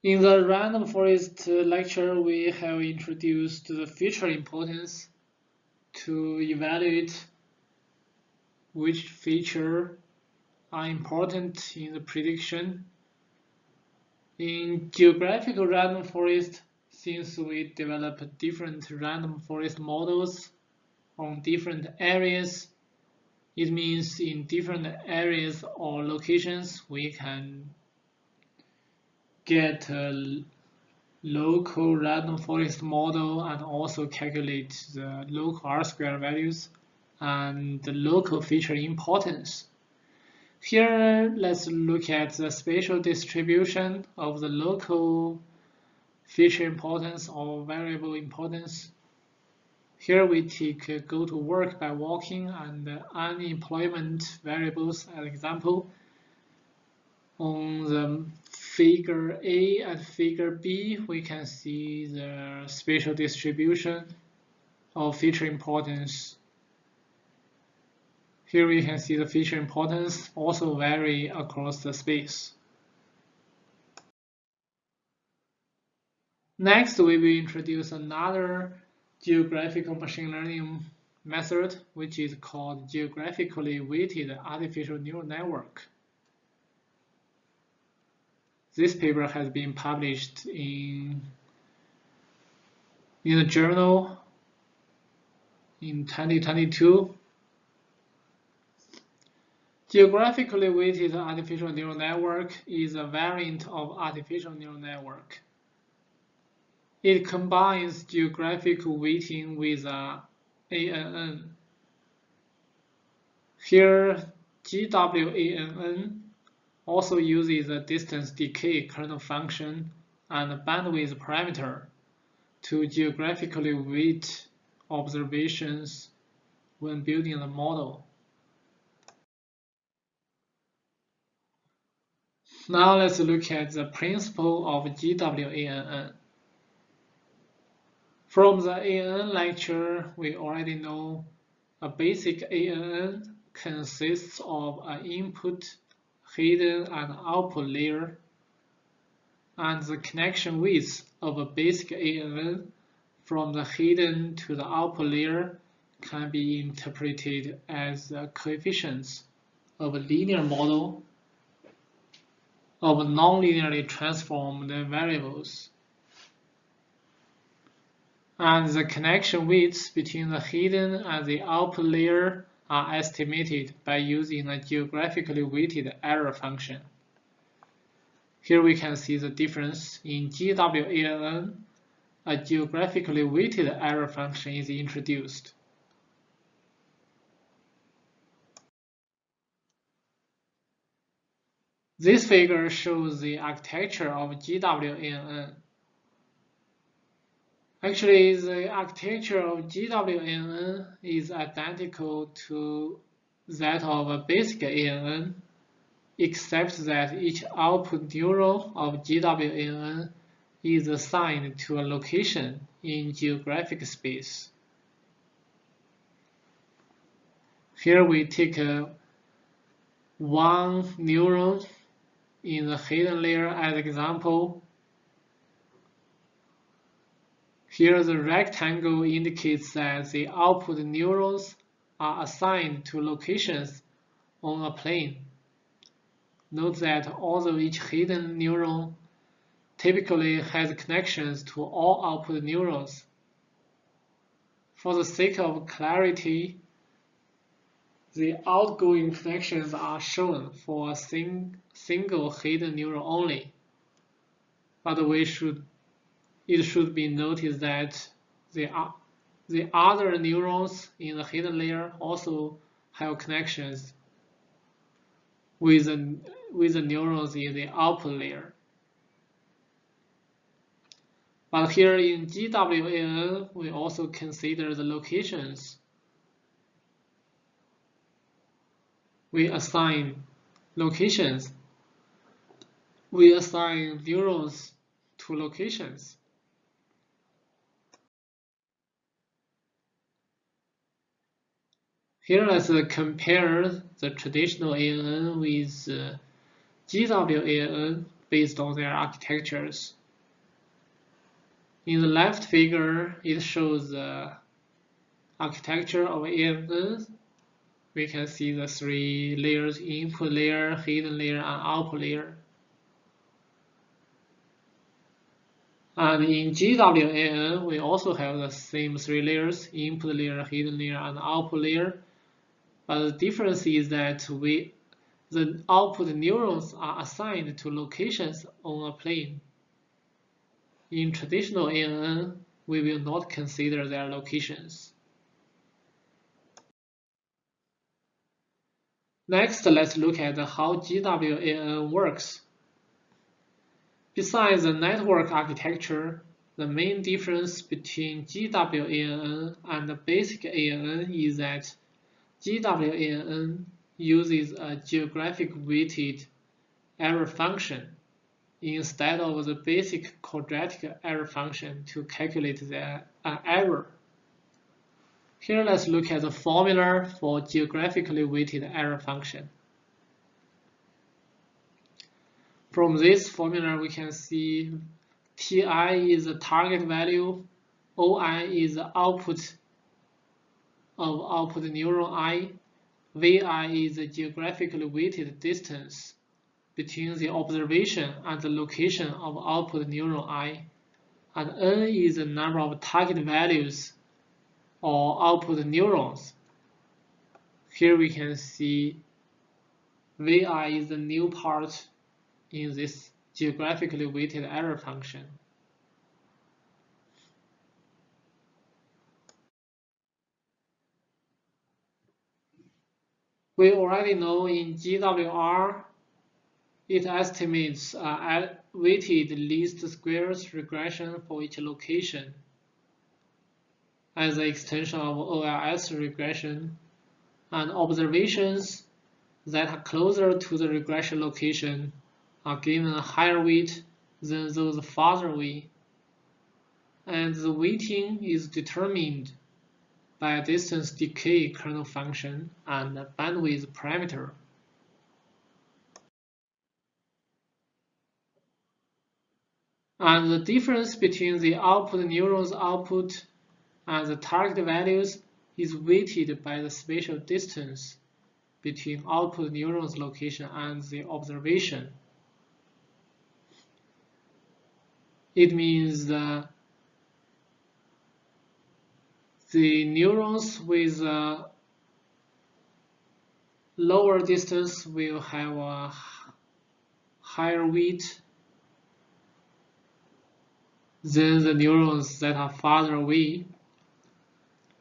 In the random forest lecture, we have introduced the feature importance to evaluate which features are important in the prediction. In geographical random forest, since we develop different random forest models on different areas, it means in different areas or locations we can get a local random forest model and also calculate the local R-square values and the local feature importance. Here, let's look at the spatial distribution of the local feature importance or variable importance. Here we take go to work by walking and unemployment variables as example. On the Figure A and Figure B, we can see the spatial distribution of feature importance. Here we can see the feature importance also vary across the space. Next, we will introduce another geographical machine learning method, which is called geographically weighted artificial neural network. This paper has been published in a journal in 2022. Geographically weighted artificial neural network is a variant of artificial neural network. It combines geographic weighting with ANN. Here, GWANN also uses a distance decay kernel function and a bandwidth parameter to geographically weight observations when building the model. Now let's look at the principle of GWANN. From the ANN lecture, we already know a basic ANN consists of an input, hidden, and output layer, and the connection width of a basic ANN from the hidden to the output layer can be interpreted as the coefficients of a linear model of non-linearly transformed variables. And the connection widths between the hidden and the output layer are estimated by using a geographically weighted error function. Here we can see the difference. In GWANN, a geographically weighted error function is introduced. This figure shows the architecture of GWANN. Actually, the architecture of GWANN is identical to that of a basic ANN, except that each output neuron of GWANN is assigned to a location in geographic space. Here we take one neuron in the hidden layer as example. Here the rectangle indicates that the output neurons are assigned to locations on a plane. Note that although each hidden neuron typically has connections to all output neurons, for the sake of clarity, the outgoing connections are shown for a single hidden neuron only. But it should be noted that the other neurons in the hidden layer also have connections with the neurons in the output layer. But here in GWANN, we also consider the locations. We assign locations. We assign neurons to locations. Here let's compare the traditional ANN with GWANN based on their architectures. In the left figure, it shows the architecture of ANN. We can see the three layers: input layer, hidden layer, and output layer. And in GWANN, we also have the same three layers: input layer, hidden layer, and output layer. But the difference is that the output neurons are assigned to locations on a plane. In traditional ANN, we will not consider their locations. Next, let's look at how GWANN works. Besides the network architecture, the main difference between GWANN and the basic ANN is that GWANN uses a geographic weighted error function instead of the basic quadratic error function to calculate the error. Here, let's look at the formula for geographically weighted error function. From this formula, we can see Ti is the target value, Oi is the output of output neuron I, Vi is the geographically weighted distance between the observation and the location of output neuron I, and N is the number of target values or output neurons. Here we can see Vi is the new part in this geographically weighted error function. We already know in GWR, it estimates a weighted least squares regression for each location as an extension of OLS regression, and observations that are closer to the regression location are given a higher weight than those farther away, and the weighting is determined by a distance decay kernel function and a bandwidth parameter. And the difference between the output neuron's output and the target values is weighted by the spatial distance between output neuron's location and the observation. It means the neurons with a lower distance will have a higher weight than the neurons that are farther away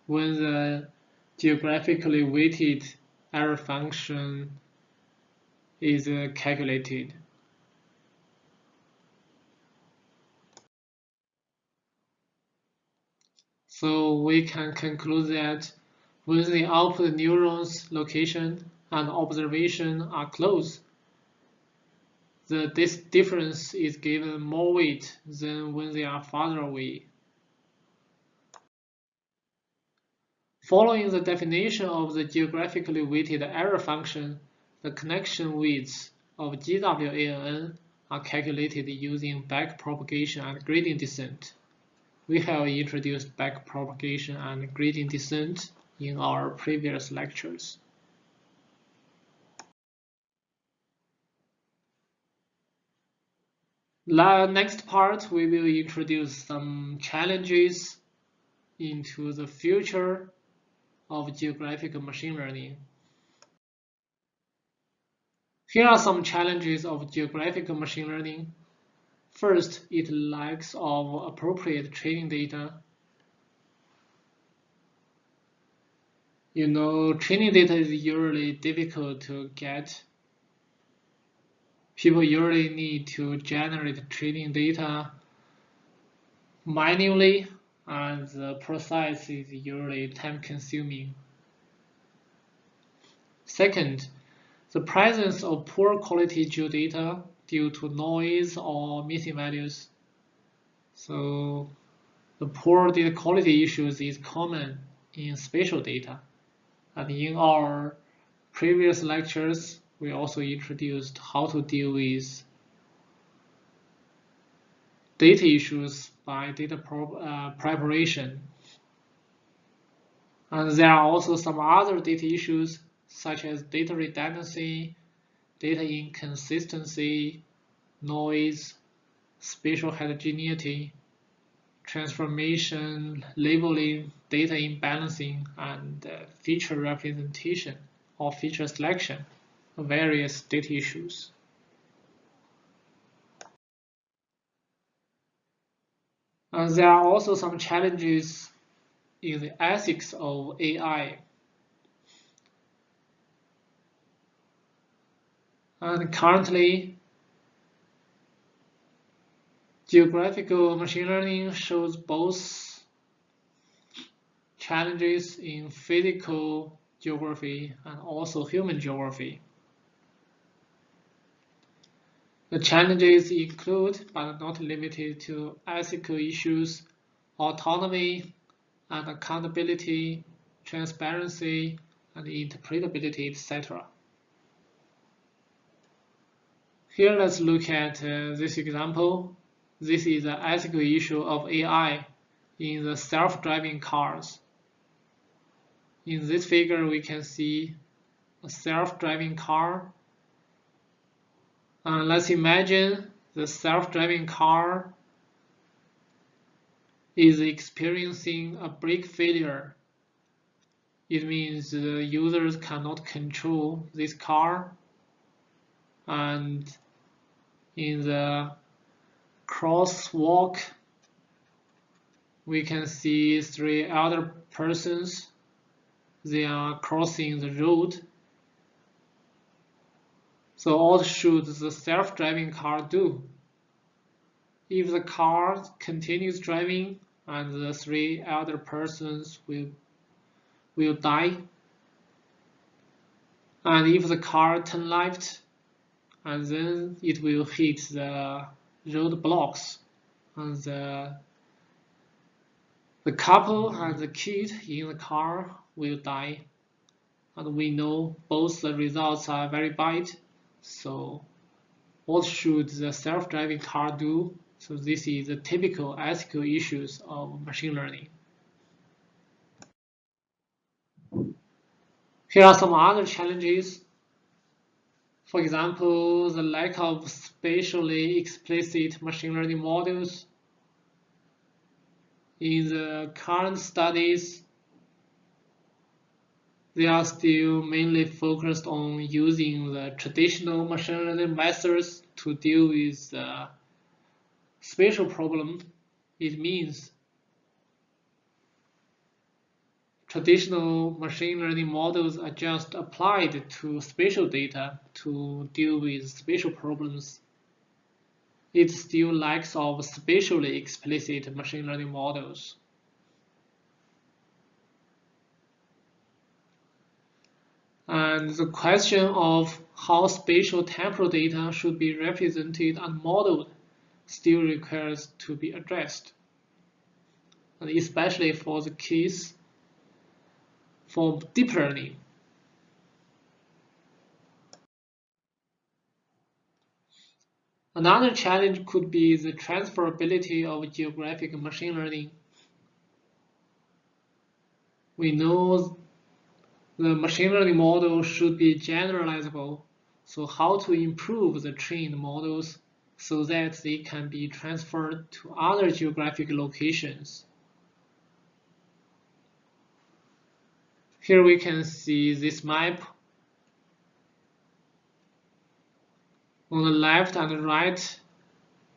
when the geographically weighted error function is calculated. So we can conclude that when the output neurons location and observation are close, this difference is given more weight than when they are farther away. Following the definition of the geographically weighted error function, the connection weights of GWANN are calculated using backpropagation and gradient descent. We have introduced backpropagation and gradient descent in our previous lectures. Next part, we will introduce some challenges into the future of geographic machine learning. Here are some challenges of geographic machine learning. First, it lacks of appropriate training data. Training data is usually difficult to get. People usually need to generate training data manually, and the process is usually time-consuming. Second, the presence of poor quality geodata due to noise or missing values. So the poor data quality issues is common in spatial data. And in our previous lectures, we also introduced how to deal with data issues by data preparation. And there are also some other data issues such as data redundancy, data inconsistency, noise, spatial heterogeneity, transformation, labeling, data imbalancing, and feature representation or feature selection, various data issues. And there are also some challenges in the ethics of AI. And currently, geographical machine learning shows both challenges in physical geography and also human geography. The challenges include, but are not limited to, ethical issues, autonomy and accountability, transparency, and interpretability, etc. Here, let's look at this example. This is an ethical issue of AI in the self-driving cars. In this figure, we can see a self-driving car. Let's imagine the self-driving car is experiencing a brake failure. It means the users cannot control this car, and in the crosswalk we can see 3 other persons. They are crossing the road. So what should the self-driving car do? If the car continues driving and the 3 other persons will die, and if the car turns left, and then it will hit the roadblocks, and the couple and the kid in the car will die. And we know both the results are very bad. So what should the self-driving car do? So this is the typical ethical issues of machine learning. Here are some other challenges. For example, the lack of spatially explicit machine learning models. In the current studies, they are still mainly focused on using the traditional machine learning methods to deal with the spatial problem. It means traditional machine learning models are just applied to spatial data to deal with spatial problems. It still lacks of spatially explicit machine learning models. And the question of how spatial temporal data should be represented and modeled still requires to be addressed, and especially for the case for deep learning. Another challenge could be the transferability of geographic machine learning. We know the machine learning model should be generalizable, so how to improve the trained models so that they can be transferred to other geographic locations. Here we can see this map. On the left and right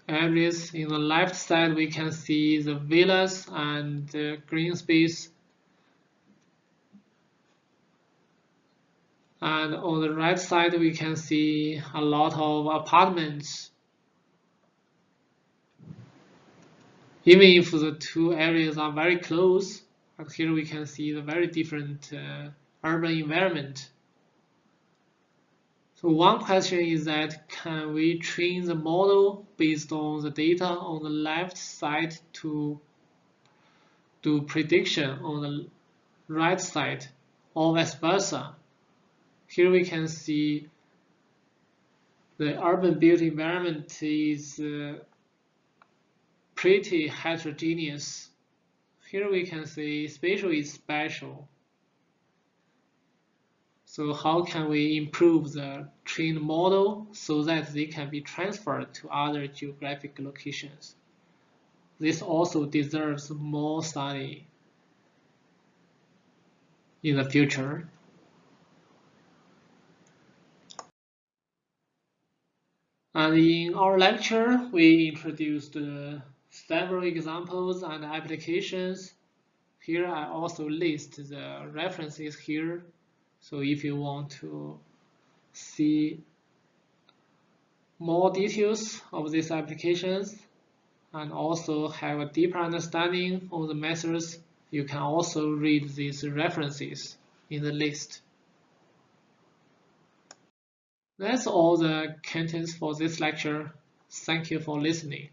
areas, in the left side we can see the villas and the green space. And on the right side we can see a lot of apartments. Even if the 2 areas are very close, but here we can see the very different urban environment. So one question is that, can we train the model based on the data on the left side to do prediction on the right side, or vice versa? Here we can see the urban built environment is pretty heterogeneous. Here we can see spatial is special. So how can we improve the trained model so that they can be transferred to other geographic locations? This also deserves more study in the future. And in our lecture, we introduced several examples and applications. Here I also list the references here. So if you want to see more details of these applications and also have a deeper understanding of the methods, you can also read these references in the list. That's all the contents for this lecture. Thank you for listening.